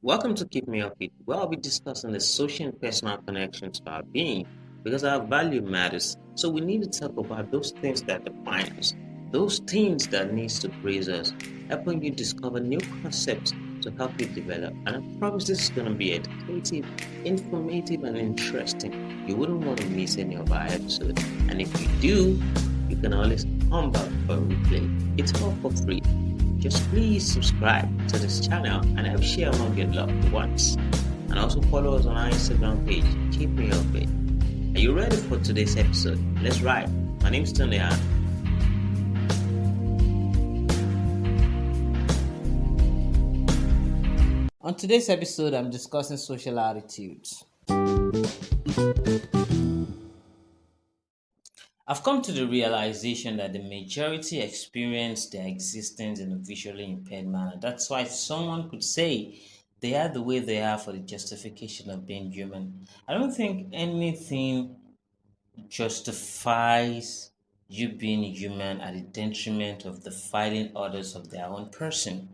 Welcome to Keep Me Upbeat, where I'll be discussing the social and personal connections to our being because our value matters. So we need to talk about those things that define us, those things that needs to praise us, helping you discover new concepts to help you develop. And I promise this is going to be educative, informative, and interesting. You wouldn't want to miss any of our episodes. And if you do, you can always come back for a replay. It's all for free. Just please subscribe to this channel and help share among your loved ones. And also follow us on our Instagram page. Keep me updated. Are you ready for today's episode? Let's ride. My name is Tony. On today's episode, I'm discussing social attitudes. I've come to the realization that the majority experience their existence in a visually impaired manner. That's why someone could say they are the way they are for the justification of being human. I don't think anything justifies you being human at the detriment of defiling others of their own person.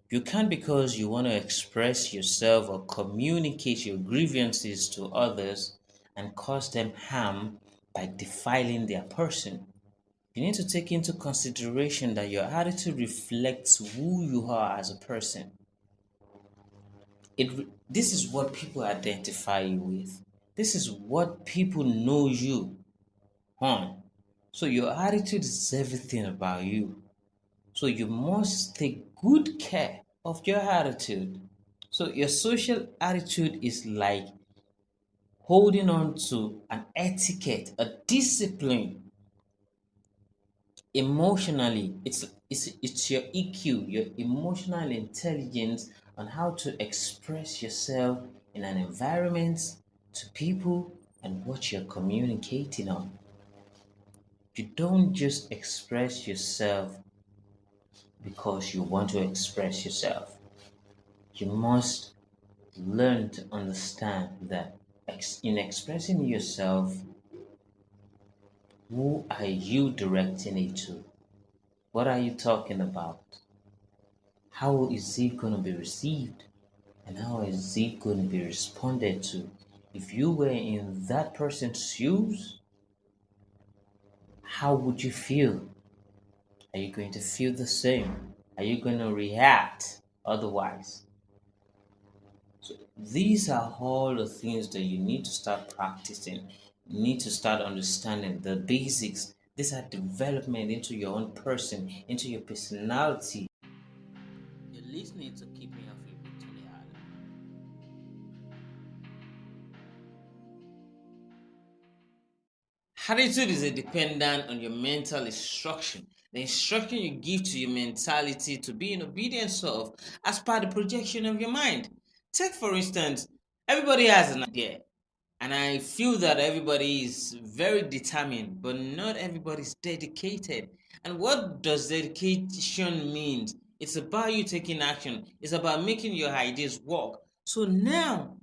You can't, because you want to express yourself or communicate your grievances to others and cause them harm by defiling their person. You need to take into consideration that your attitude reflects who you are as a person. This is what people identify you with. This is what people know you on. So your attitude is everything about you. So you must take good care of your attitude. So your social attitude is like holding on to an etiquette, a discipline. Emotionally, it's your EQ, your emotional intelligence on how to express yourself in an environment, to people, and what you're communicating on. You don't just express yourself because you want to express yourself. You must learn to understand that in expressing yourself, who are you directing it to? What are you talking about? How is it going to be received? And how is it going to be responded to? If you were in that person's shoes, how would you feel? Are you going to feel the same? Are you going to react otherwise? So these are all the things that you need to start practicing. You need to start understanding the basics. These are development into your own person, into your personality. You're listening to Keep Me Off Your Big Tony Island. Attitude is a dependent on your mental instruction. The instruction you give to your mentality to be in obedience of as per the projection of your mind. Take for instance, everybody has an idea. And I feel that everybody is very determined, but not everybody is dedicated. And what does dedication mean? It's about you taking action. It's about making your ideas work. So now,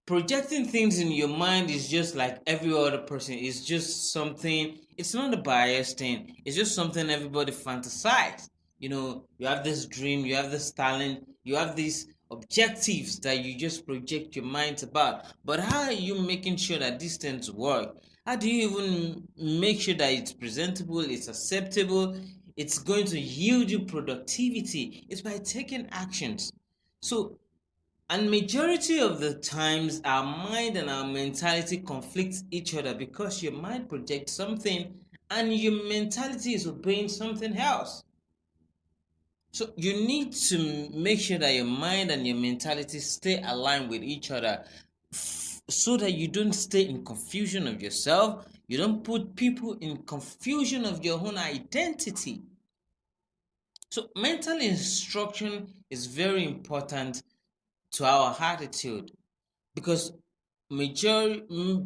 projecting things in your mind is just like every other person. It's just something, it's not a biased thing. It's just something everybody fantasizes. You have this dream, you have this talent, you have these objectives that you just project your mind about. But how are you making sure that these things work? How do you even make sure that it's presentable, it's acceptable, it's going to yield you productivity? It's by taking actions. So, and majority of the times our mind and our mentality conflict each other because your mind projects something and your mentality is obeying something else. So you need to make sure that your mind and your mentality stay aligned with each other, so that you don't stay in confusion of yourself. You don't put people in confusion of your own identity. So mental instruction is very important to our attitude, because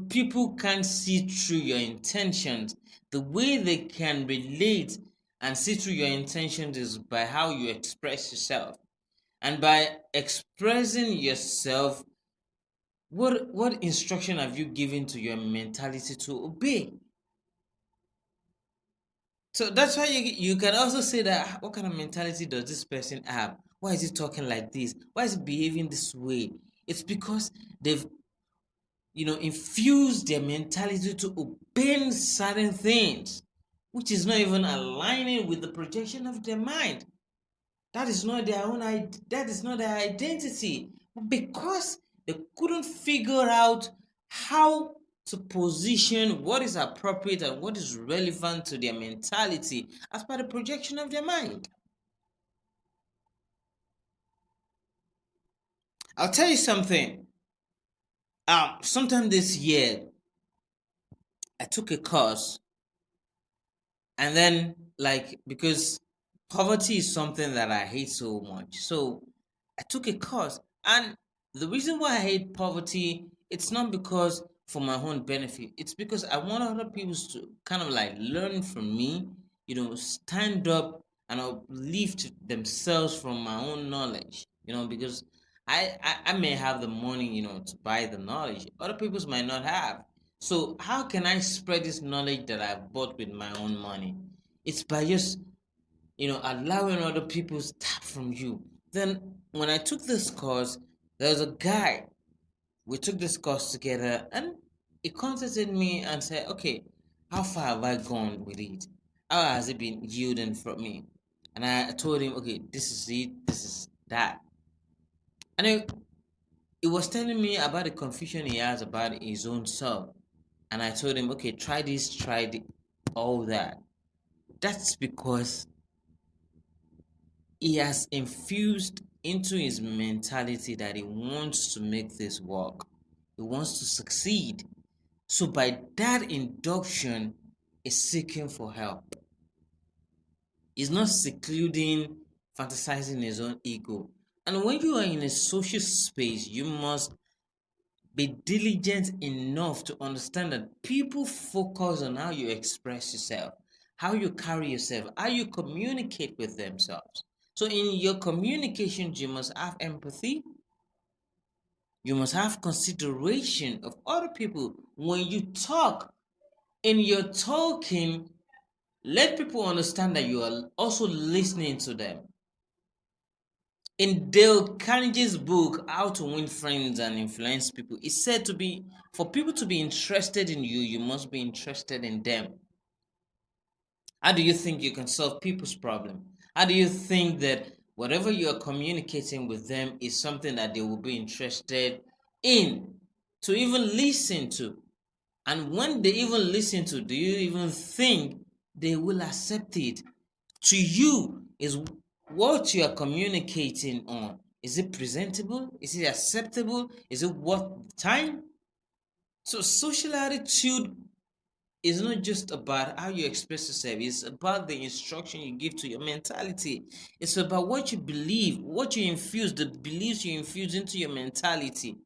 people can't see through your intentions. The way they can relate and see through your intentions is by how you express yourself. And by expressing yourself, what instruction have you given to your mentality to obey? So that's why you can also say that, what kind of mentality does this person have? Why is he talking like this? Why is he behaving this way? It's because they've infused their mentality to obey certain things, which is not even aligning with the projection of their mind. That is not their own that is not their identity. Because they couldn't figure out how to position what is appropriate and what is relevant to their mentality as per the projection of their mind. I'll tell you something. Sometime this year, I took a course, and then, like, because poverty is something that I hate so much, so I took a course. And the reason why I hate poverty, it's not because for my own benefit, it's because I want other people to kind of like learn from me, stand up and uplift themselves from my own knowledge, because I may have the money, to buy the knowledge other people might not have. So how can I spread this knowledge that I've bought with my own money? It's by just, allowing other people to tap from you. Then when I took this course, there was a guy. We took this course together, and he contacted me and said, "Okay, how far have I gone with it? How has it been yielding from me?" And I told him, "Okay, this is it. This is that." And he was telling me about the confusion he has about his own self. And I told him, "Okay, try this, all that." That's because he has infused into his mentality that he wants to make this work. He wants to succeed. So by that induction, he's seeking for help. He's not secluding, fantasizing his own ego. And when you are in a social space, you must be diligent enough to understand that people focus on how you express yourself, how you carry yourself, how you communicate with themselves. So in your communications, you must have empathy. You must have consideration of other people. When you talk, in your talking, let people understand that you are also listening to them. In Dale Carnegie's book, How to Win Friends and Influence People, it's said to be for people to be interested in you, you must be interested in them. How do you think you can solve people's problem? How do you think that whatever you are communicating with them is something that they will be interested in, to even listen to? And when they even listen to, do you even think they will accept it? To you, is what you are communicating on, is it presentable? Is it acceptable? Is it worth the time? So social attitude is not just about how you express yourself, it's about the instruction you give to your mentality. It's about what you believe, what you infuse, the beliefs you infuse into your mentality,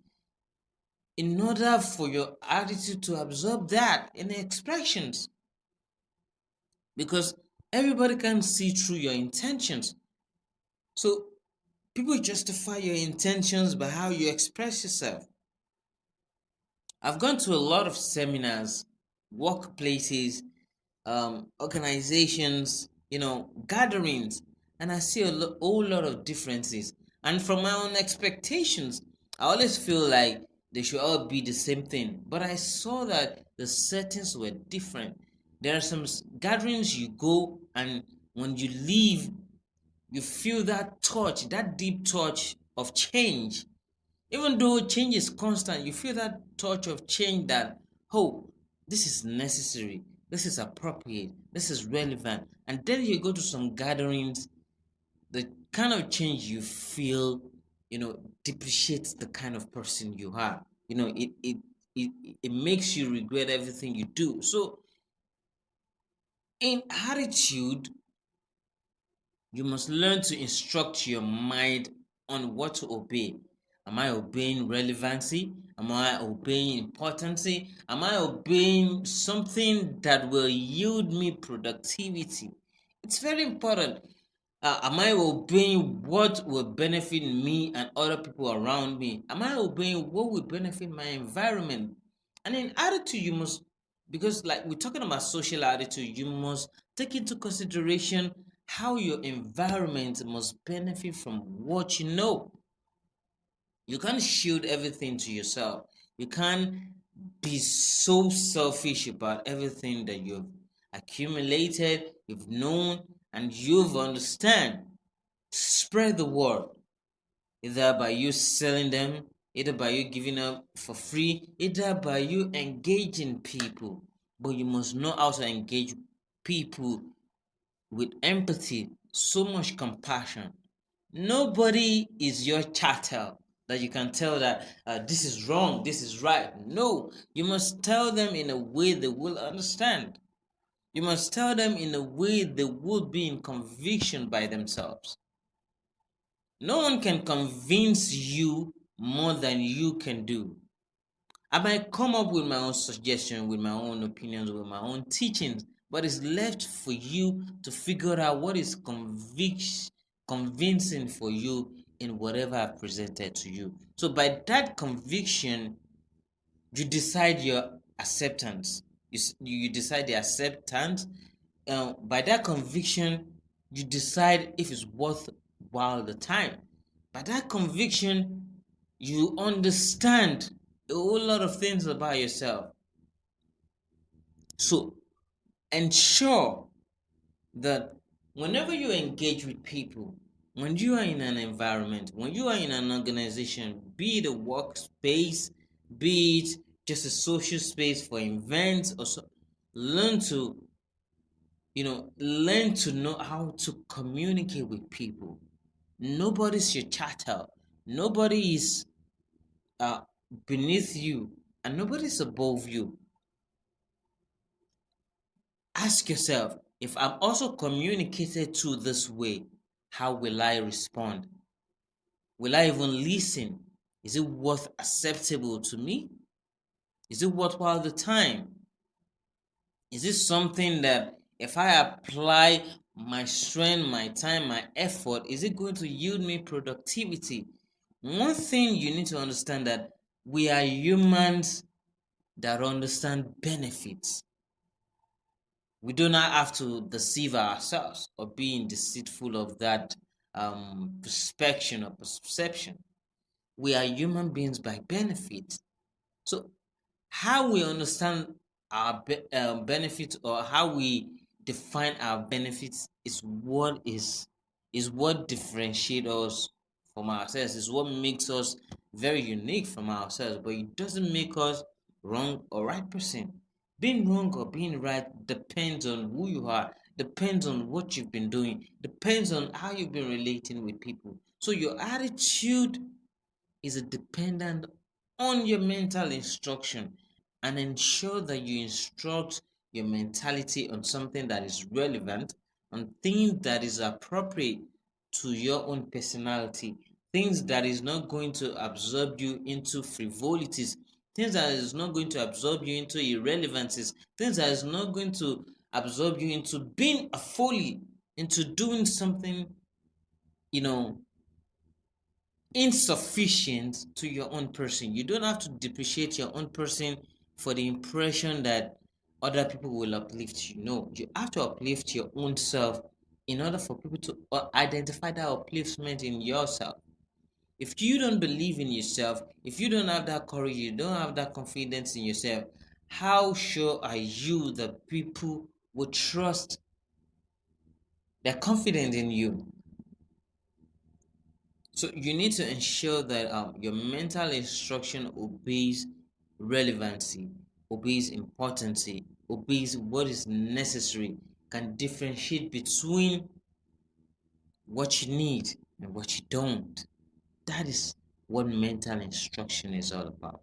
in order for your attitude to absorb that in the expressions. Because everybody can see through your intentions. So people justify your intentions by how you express yourself. I've gone to a lot of seminars, workplaces, organizations, gatherings, and I see a whole lot of differences. And from my own expectations, I always feel like they should all be the same thing. But I saw that the settings were different. There are some gatherings you go, and when you leave, you feel that touch, that deep touch of change. Even though change is constant, you feel that touch of change that, oh, this is necessary, this is appropriate, this is relevant. And then you go to some gatherings, the kind of change you feel, depreciates the kind of person you are. It it makes you regret everything you do. So in attitude, you must learn to instruct your mind on what to obey. Am I obeying relevancy? Am I obeying importancy? Am I obeying something that will yield me productivity? It's very important. Am I obeying what will benefit me and other people around me? Am I obeying what will benefit my environment? And in attitude, you must, because like we're talking about social attitude, you must take into consideration how your environment must benefit from what you know. You can't shield everything to yourself. You can't be so selfish about everything that you've accumulated, you've known, and you've understand. Spread the word, either by you selling them, either by you giving up for free, either by you engaging people. But you must know how to engage people with empathy, so much compassion. Nobody is your chattel that you can tell that this is wrong, this is right. No, you must tell them in a way they will understand. You must tell them in a way they will be in conviction by themselves. No one can convince you more than you can do. I might come up with my own suggestion, with my own opinions, with my own teachings, but it's left for you to figure out what is convincing for you in whatever I've presented to you. So by that conviction, you decide your acceptance. You decide the acceptance. By that conviction, you decide if it's worthwhile the time. By that conviction, you understand a whole lot of things about yourself. So ensure that whenever you engage with people, when you are in an environment, when you are in an organization, be it a workspace, be it just a social space for events, or so, learn to learn to know how to communicate with people. Nobody's your chattel. Nobody is uh, beneath you, and nobody's above you. Ask yourself, if I'm also communicated to this way, how will I respond? Will I even listen? Is it worth acceptable to me? Is it worthwhile the time? Is it something that if I apply my strength, my time, my effort, is it going to yield me productivity? One thing you need to understand that we are humans that understand benefits. We do not have to deceive ourselves or being deceitful of that perception or perception. We are human beings by benefit. So how we understand our benefits, or how we define our benefits, is what differentiates us from ourselves, is what makes us very unique from ourselves. But it doesn't make us wrong or right person. Being wrong or being right depends on who you are, depends on what you've been doing, depends on how you've been relating with people. So your attitude is a dependent on your mental instruction, and ensure that you instruct your mentality on something that is relevant, on things that is appropriate to your own personality, things that is not going to absorb you into frivolities, things that is not going to absorb you into irrelevancies, things that is not going to absorb you into being a folly, into doing something you know insufficient to your own person. You don't have to depreciate your own person for the impression that other people will uplift you. No, you have to uplift your own self in order for people to identify that upliftment in yourself. If you don't believe in yourself, if you don't have that courage, you don't have that confidence in yourself, how sure are you that people will trust, they're confident in you? So you need to ensure that your mental instruction obeys relevancy, obeys importancy, obeys what is necessary, can differentiate between what you need and what you don't. That is what mental instruction is all about.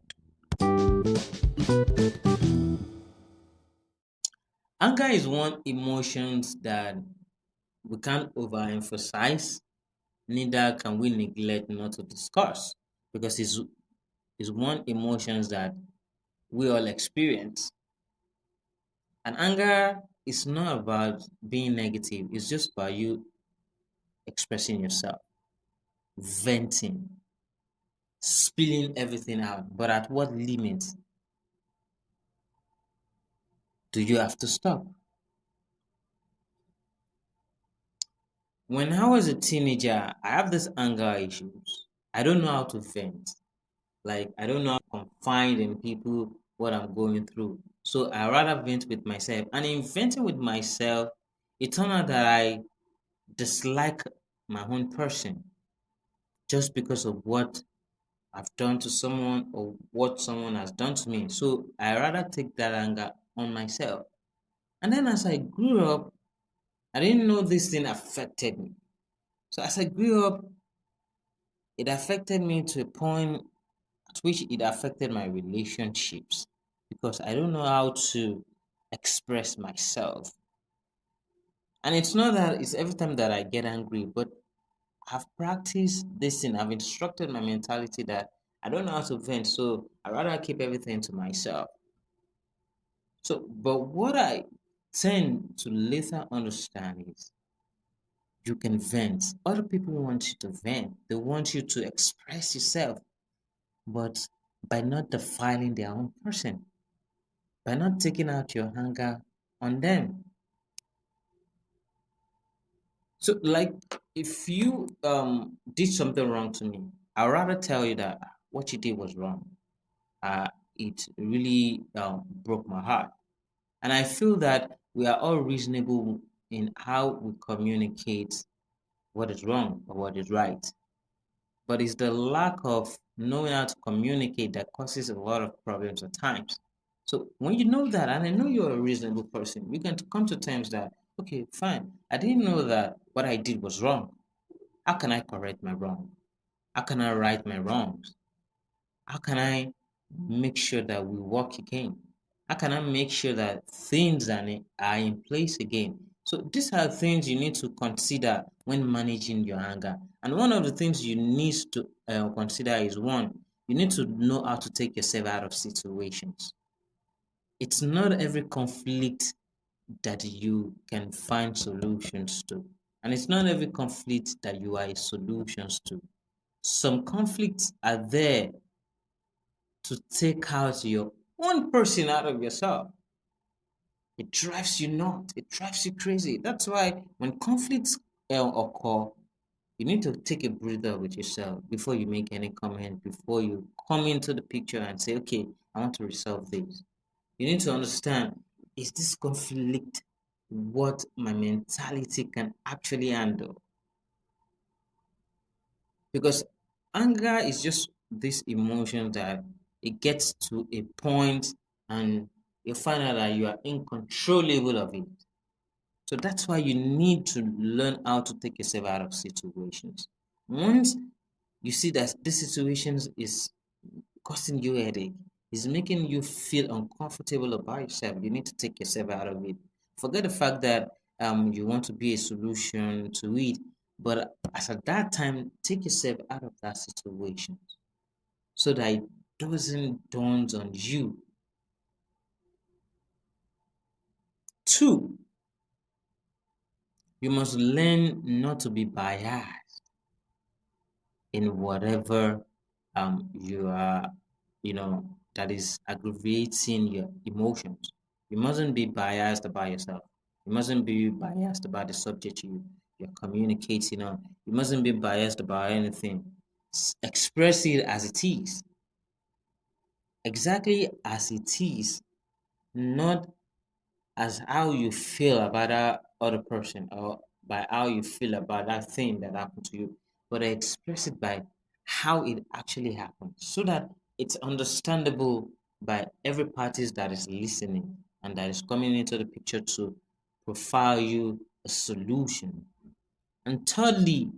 Anger is one emotions that we can't overemphasize, neither can we neglect not to discuss, because it's one emotions that we all experience. And anger is not about being negative, it's just about you expressing yourself, venting, spilling everything out. But at what limit do you have to stop? When I was a teenager, I have this anger issues. I don't know how to vent. Like I don't know how to confide in people what I'm going through. So I rather vent with myself. And in venting with myself, it turned out that I dislike my own person just because of what I've done to someone or what someone has done to me. So I rather take that anger on myself. And then as I grew up, I didn't know this thing affected me. So as I grew up, it affected me to a point at which it affected my relationships because I don't know how to express myself. And it's not that it's every time that I get angry, but I've practiced this thing. I've instructed my mentality that I don't know how to vent, so I rather keep everything to myself. So, but what I tend to later understand is you can vent. Other people want you to vent. They want you to express yourself, but by not defiling their own person, by not taking out your anger on them. So, like, if you did something wrong to me, I'd rather tell you that what you did was wrong. It really broke my heart, and I feel that we are all reasonable in how we communicate what is wrong or what is right. But it's the lack of knowing how to communicate that causes a lot of problems at times. So when you know that, and I know you're a reasonable person, you can come to terms that, okay, fine, I didn't know that what I did was wrong. How can I correct my wrong? How can I right my wrongs? How can I make sure that we work again? How can I make sure that things are in place again? So these are things you need to consider when managing your anger. And one of the things you need to consider is one, you need to know how to take yourself out of situations. It's not every conflict that you can find solutions to. And it's not every conflict that you are solutions to. Some conflicts are there to take out your one person out of yourself. It drives you nuts. It drives you crazy. That's why when conflicts occur, you need to take a breather with yourself before you make any comment, before you come into the picture and say, okay, I want to resolve this. You need to understand, is this conflict what my mentality can actually handle? Because anger is just this emotion that it gets to a point and you find out that you are uncontrollable of it. So that's why you need to learn how to take yourself out of situations. Once you see that this situation is causing you a headache, is making you feel uncomfortable about yourself, you need to take yourself out of it. Forget the fact that you want to be a solution to it, but as at that time, take yourself out of that situation so that it doesn't dawn on you. Two, you must learn not to be biased in whatever you are, you know, that is aggravating your emotions. You mustn't be biased about yourself. You mustn't be biased about the subject you're communicating on. You mustn't be biased about anything. Express it as it is, exactly as it is, not as how you feel about that other person or by how you feel about that thing that happened to you, but I express it by how it actually happened so that it's understandable by every party that is listening and that is coming into the picture to profile you a solution. And thirdly,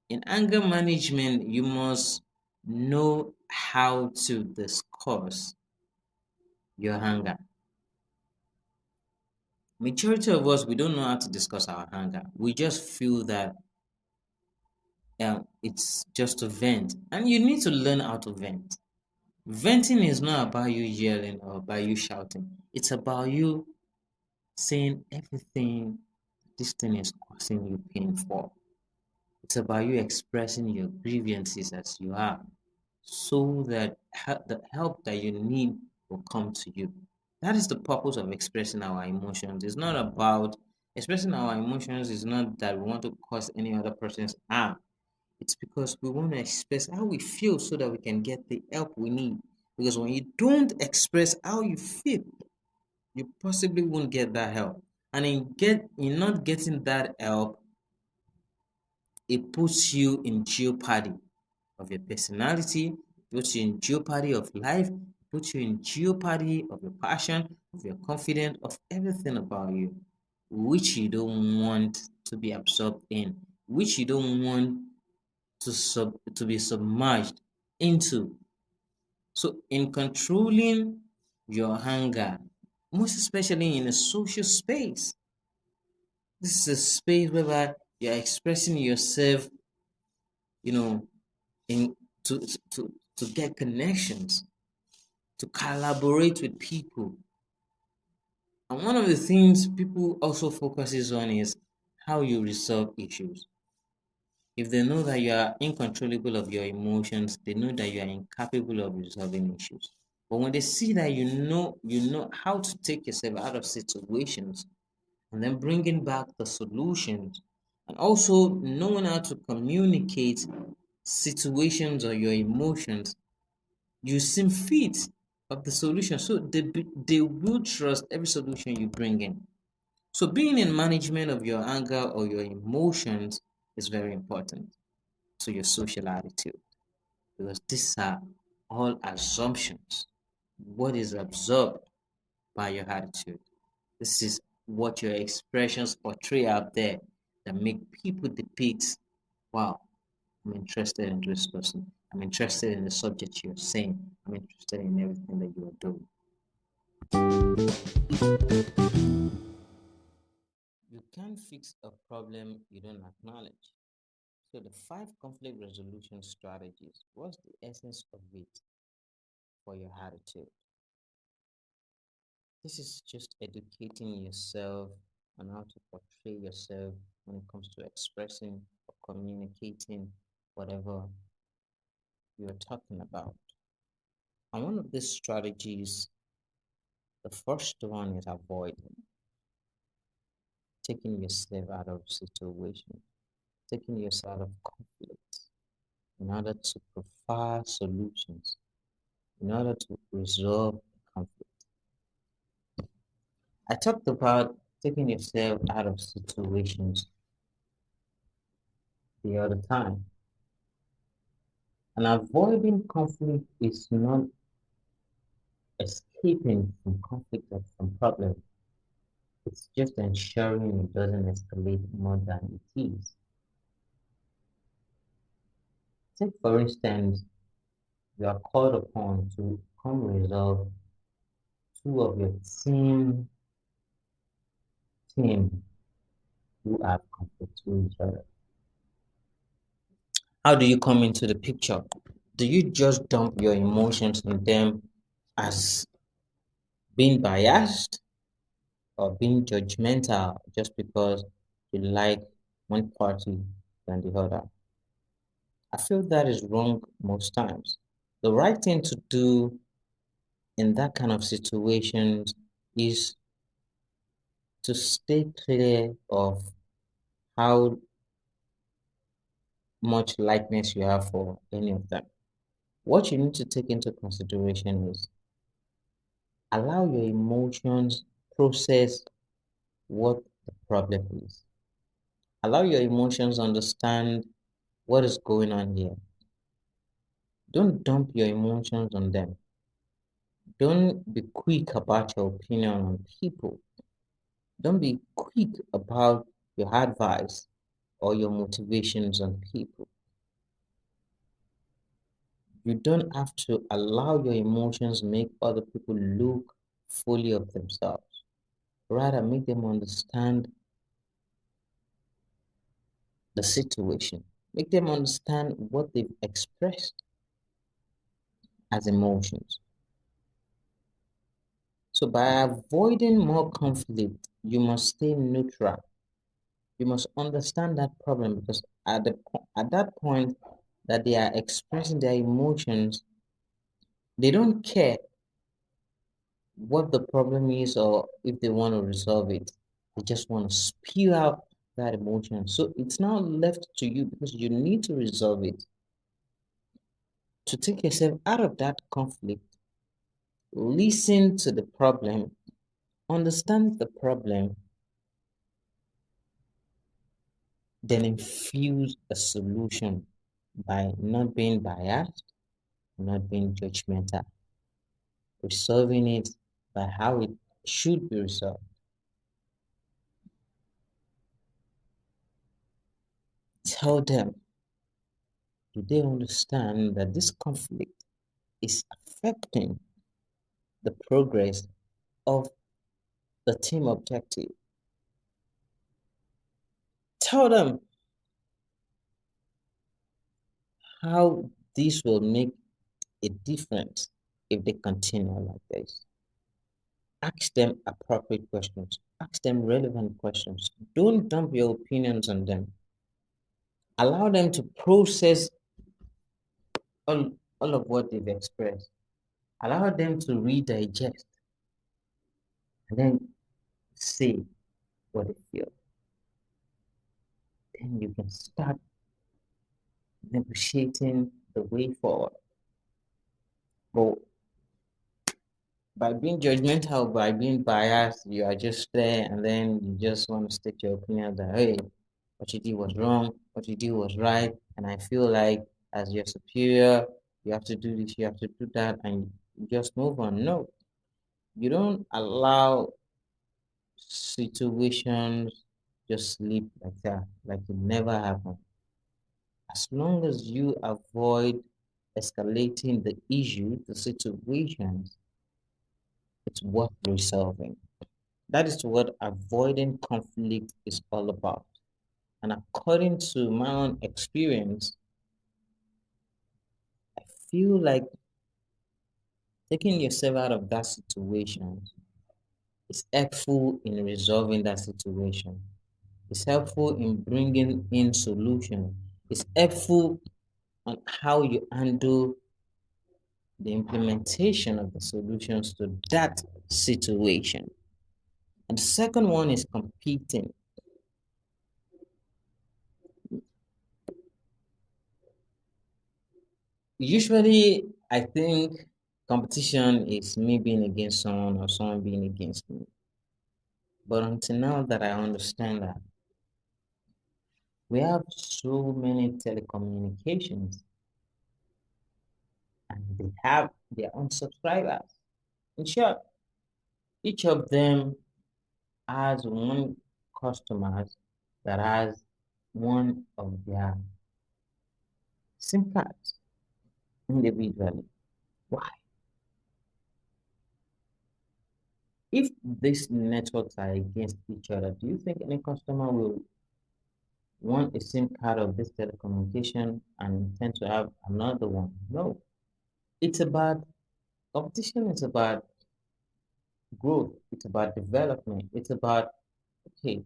in anger management, you must know how to discuss your anger. Majority of us, we don't know how to discuss our anger. We just feel that it's just a vent, and you need to learn how to vent. Venting is not about you yelling or about you shouting. It's about you saying everything this thing is causing you pain for. It's about you expressing your grievances as you are, so that the help that you need will come to you. That is the purpose of expressing our emotions. It's not about Expressing our emotions is not that we want to cause any other person's harm. It's because we want to express how we feel so that we can get the help we need. Because when you don't express how you feel, you possibly won't get that help. And in not getting that help, it puts you in jeopardy of your personality, puts you in jeopardy of life, puts you in jeopardy of your passion, of your confidence, of everything about you, which you don't want to be absorbed in, which you don't want to be submerged into. So in controlling your anger, most especially in a social space, this is a space whereby you're expressing yourself, you know, in to to get connections, to collaborate with people. And one of the things people also focuses on is how you resolve issues. If they know that you are uncontrollable of your emotions, they know that you are incapable of resolving issues. But when they see that you know how to take yourself out of situations and then bringing back the solutions, and also knowing how to communicate situations or your emotions, you seem fit of the solution. So they will trust every solution you bring in. So being in management of your anger or your emotions is very important to your social attitude, because these are all assumptions. What is absorbed by your attitude? This is what your expressions portray out there that make people depict, wow, I'm interested in this person. I'm interested in the subject you're saying. I'm interested in everything that you are doing. You can't fix a problem you don't acknowledge. So the five conflict resolution strategies, what's the essence of it for your attitude? This is just educating yourself on how to portray yourself when it comes to expressing or communicating whatever you're talking about. And one of these strategies, the first one is avoiding, taking yourself out of situation, taking yourself out of conflict in order to provide solutions, in order to resolve conflict. I talked about taking yourself out of situations the other time. And avoiding conflict is not escaping from conflict or from problems. It's just ensuring it doesn't escalate more than it is. Take, for instance, you are called upon to come resolve two of your team who have conflict with each other. How do you come into the picture? Do you just dump your emotions on them as being biased or being judgmental just because you like one party than the other? I feel that is wrong most times. The right thing to do in that kind of situations is to stay clear of how much likeness you have for any of them. What you need to take into consideration is allow your emotions process what the problem is. Allow your emotions understand what is going on here. Don't dump your emotions on them. Don't be quick about your opinion on people. Don't be quick about your advice or your motivations on people. You don't have to allow your emotions make other people look fully of themselves. Rather, make them understand the situation. Make them understand what they've expressed as emotions. So by avoiding more conflict, you must stay neutral. You must understand that problem, because at that point that they are expressing their emotions, they don't care what the problem is or if they want to resolve it. They just want to spew out that emotion. So it's now left to you because you need to resolve it. To take yourself out of that conflict, listen to the problem, understand the problem, then infuse a solution by not being biased, not being judgmental, resolving it by how it should be resolved. Tell them, do they understand that this conflict is affecting the progress of the team objective? Tell them how this will make a difference if they continue like this. Ask them appropriate questions, ask them relevant questions. Don't dump your opinions on them. Allow them to process all of what they've expressed. Allow them to redigest and then say what they feel. Then you can start negotiating the way forward. But by being judgmental, by being biased, you are just there and then you just want to state your opinion that, hey, what you did was wrong, what you did was right, and I feel like as your superior, you have to do this, you have to do that, and you just move on. No, you don't allow situations just slip like that, like it never happened. As long as you avoid escalating the issue, the situations, it's worth resolving. That is what avoiding conflict is all about. And according to my own experience, I feel like taking yourself out of that situation is helpful in resolving that situation. It's helpful in bringing in solution. It's helpful on how you handle the implementation of the solutions to that situation. And the second one is competing. Usually, I think competition is me being against someone or someone being against me. But until now that I understand that we have so many telecommunications and they have their own subscribers. In short, each of them has one customer that has one of their SIM cards individually. Why? If these networks are against each other, do you think any customer will want a SIM card of this telecommunication and intend to have another one? No. It's about competition, it's about growth, it's about development, it's about okay,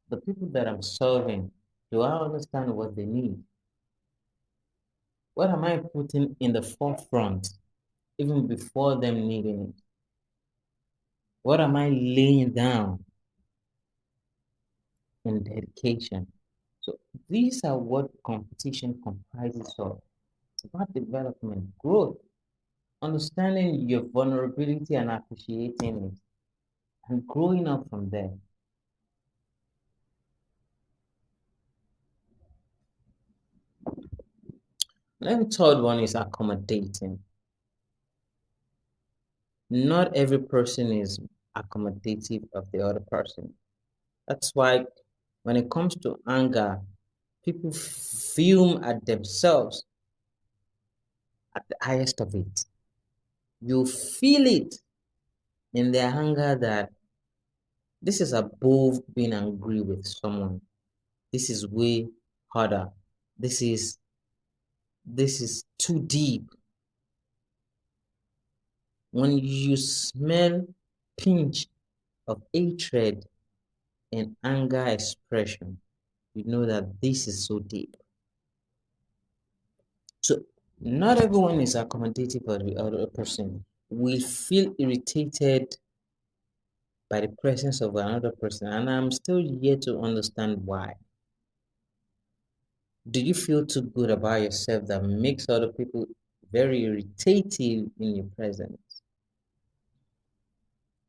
the people that I'm serving, do I understand what they need? What am I putting in the forefront even before them needing it? What am I laying down in dedication? So these are what competition comprises of. It's about development, growth, understanding your vulnerability and appreciating it, and growing up from there. Then the third one is accommodating. Not every person is accommodative of the other person. That's why when it comes to anger, people fume at themselves at the highest of it. You feel it in their anger that this is above being angry with someone. This is way harder. This is this is too deep. When you smell pinch of hatred and anger expression, you know that this is so deep. So not everyone is accommodative of the other person. We feel irritated by the presence of another person, and I'm still yet to understand why. Do you feel too good about yourself that makes other people very irritative in your presence?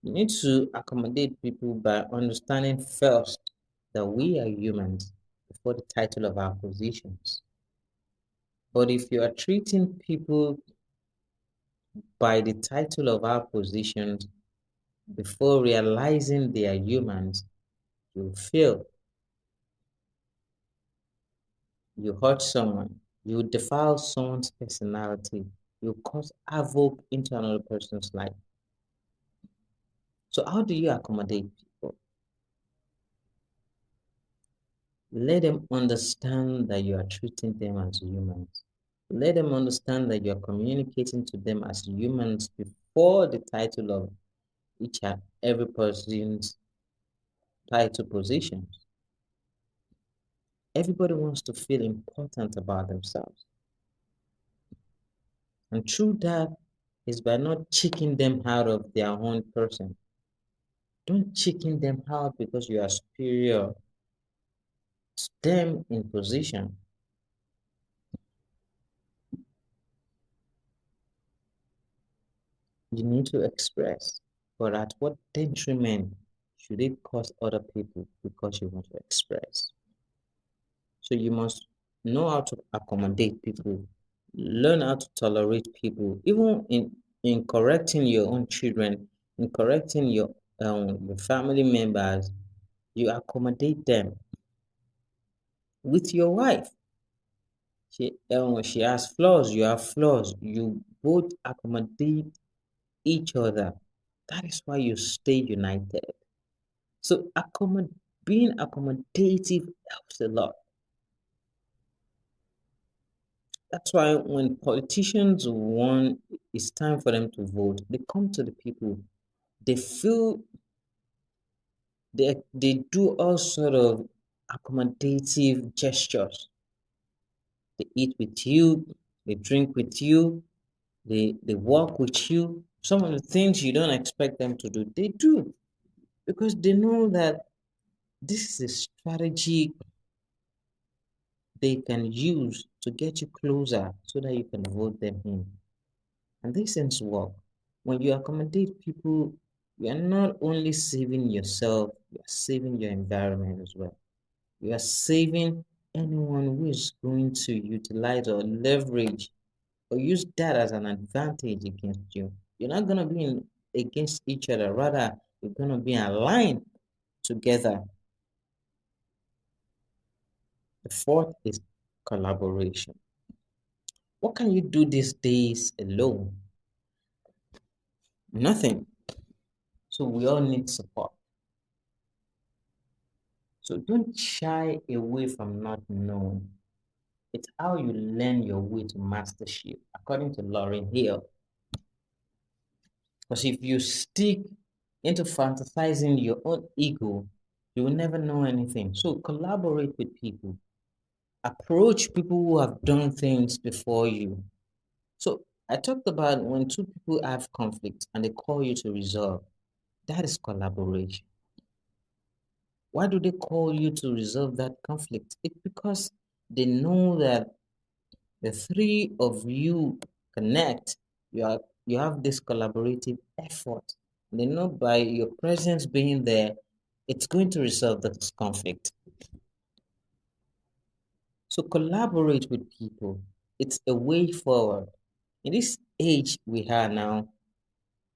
You need to accommodate people by understanding first that we are humans before the title of our positions. But if you are treating people by the title of our positions before realizing they are humans, you fail. You hurt someone, you defile someone's personality, you cause havoc into another person's life. So, how do you accommodate people? Let them understand that you are treating them as humans. Let them understand that you are communicating to them as humans before the title of each and every person's title positions. Everybody wants to feel important about themselves. And through that is by not checking them out of their own person. Don't chicken them out because you are superior to them in position. You need to express, but at what detriment should it cost other people because you want to express? So you must know how to accommodate people, learn how to tolerate people, even in correcting your own children, in correcting your family members, you accommodate them. With your wife, she has flaws, you have flaws. You both accommodate each other. That is why you stay united. So being accommodative helps a lot. That's why when politicians want, it's time for them to vote, they come to the people. They feel they do all sort of accommodative gestures. They eat with you, they drink with you, they walk with you. Some of the things you don't expect them to do, they do because they know that this is a strategy they can use to get you closer so that you can vote them in. And these things work. When you accommodate people, you are not only saving yourself, you are saving your environment as well. You are saving anyone who is going to utilize or leverage or use that as an advantage against you. You're not going to be against each other, rather, you're going to be aligned together. The fourth is collaboration. What can you do these days alone? Nothing. So we all need support. So don't shy away from not knowing. It's how you learn your way to mastership, according to Lauren Hill. Because if you stick into fantasizing your own ego, you will never know anything. So collaborate with people. Approach people who have done things before you. So I talked about when two people have conflict and they call you to resolve. That is collaboration. Why do they call you to resolve that conflict? It's because they know that the three of you connect. You have this collaborative effort. They know by your presence being there, it's going to resolve this conflict. So collaborate with people. It's a way forward. In this age we are now,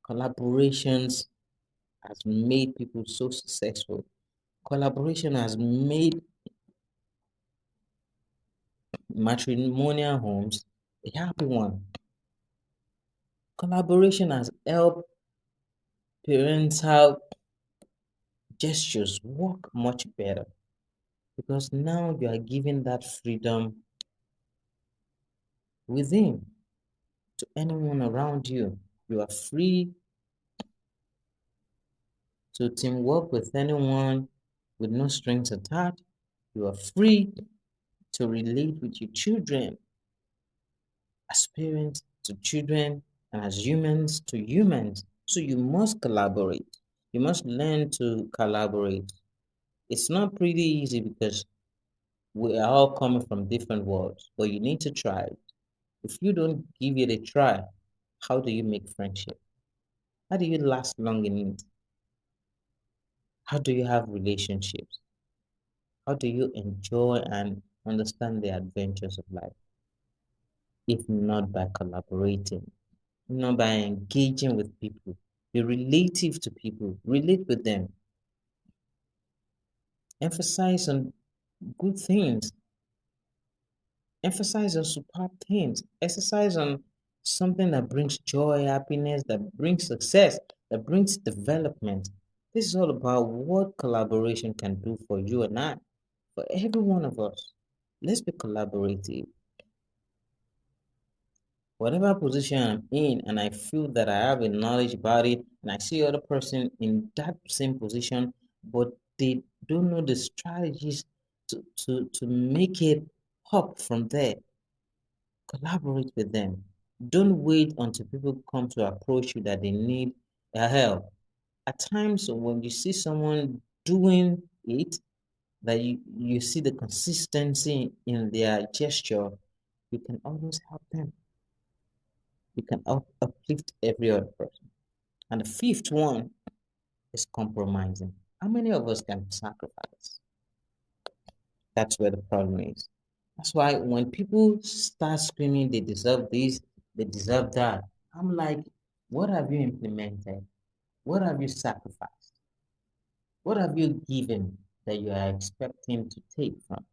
collaborations has made people so successful. Collaboration has made matrimonial homes a happy one. Collaboration has helped parental gestures work much better because now you are giving that freedom within to anyone around you. You are free to teamwork with anyone with no strings attached. You are free to relate with your children as parents to children and as humans to humans. So you must collaborate. You must learn to collaborate. It's not pretty easy because we are all coming from different worlds, but you need to try it. If you don't give it a try, how do you make friendship? How do you last long in it? How do you have relationships? How do you enjoy and understand the adventures of life? If not by collaborating, not by engaging with people, be relative to people, relate with them, emphasize on good things, emphasize on superb things, exercise on something that brings joy, happiness, that brings success, that brings development. This is all about what collaboration can do for you and I, for every one of us. Let's be collaborative. Whatever position I'm in, and I feel that I have a knowledge about it, and I see other person in that same position, but they don't know the strategies to make it up from there. Collaborate with them. Don't wait until people come to approach you that they need help. At times, when you see someone doing it, that you see the consistency in their gesture, you can always help them. You can uplift every other person. And the fifth one is compromising. How many of us can sacrifice? That's where the problem is. That's why when people start screaming, they deserve this, they deserve that, I'm like, what have you implemented? What have you sacrificed? What have you given that you are expecting to take from?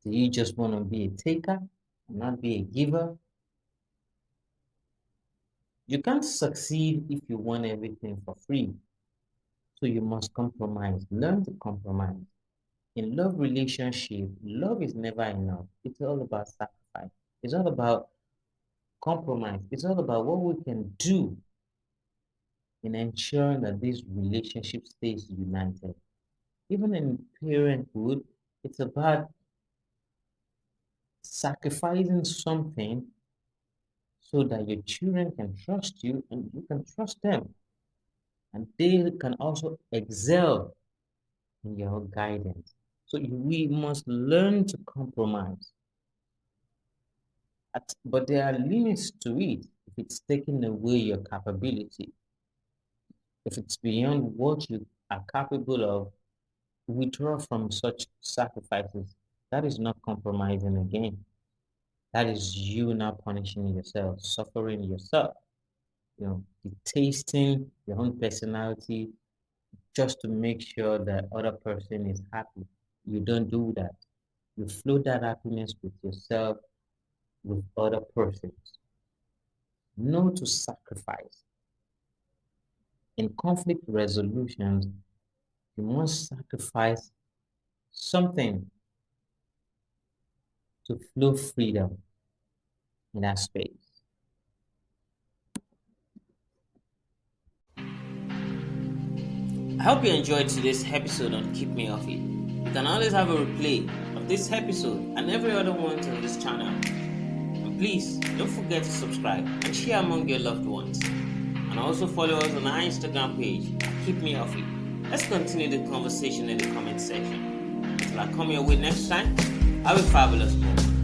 Do you just want to be a taker and not be a giver? You can't succeed if you want everything for free. So you must compromise. Learn to compromise. In love relationship, love is never enough. It's all about sacrifice. It's all about compromise. It's all about what we can do in ensuring that this relationship stays united. Even in parenthood, it's about sacrificing something so that your children can trust you and you can trust them. And they can also excel in your guidance. So we must learn to compromise. But there are limits to it if it's taking away your capability. If it's beyond what you are capable of, withdraw from such sacrifices. That is not compromising again. That is you now punishing yourself, suffering yourself, tasting your own personality just to make sure that other person is happy. You don't do that. You flow that happiness with yourself, with other persons. Know to sacrifice. In conflict resolutions, you must sacrifice something to flow freedom in that space. I hope you enjoyed today's episode on Keep Me Off It. You can always have a replay of this episode and every other one on this channel. And please don't forget to subscribe and share among your loved ones. And also follow us on our Instagram page, Keep Me Off It. Let's continue the conversation in the comment section. Until I come your way next time, have a fabulous moment.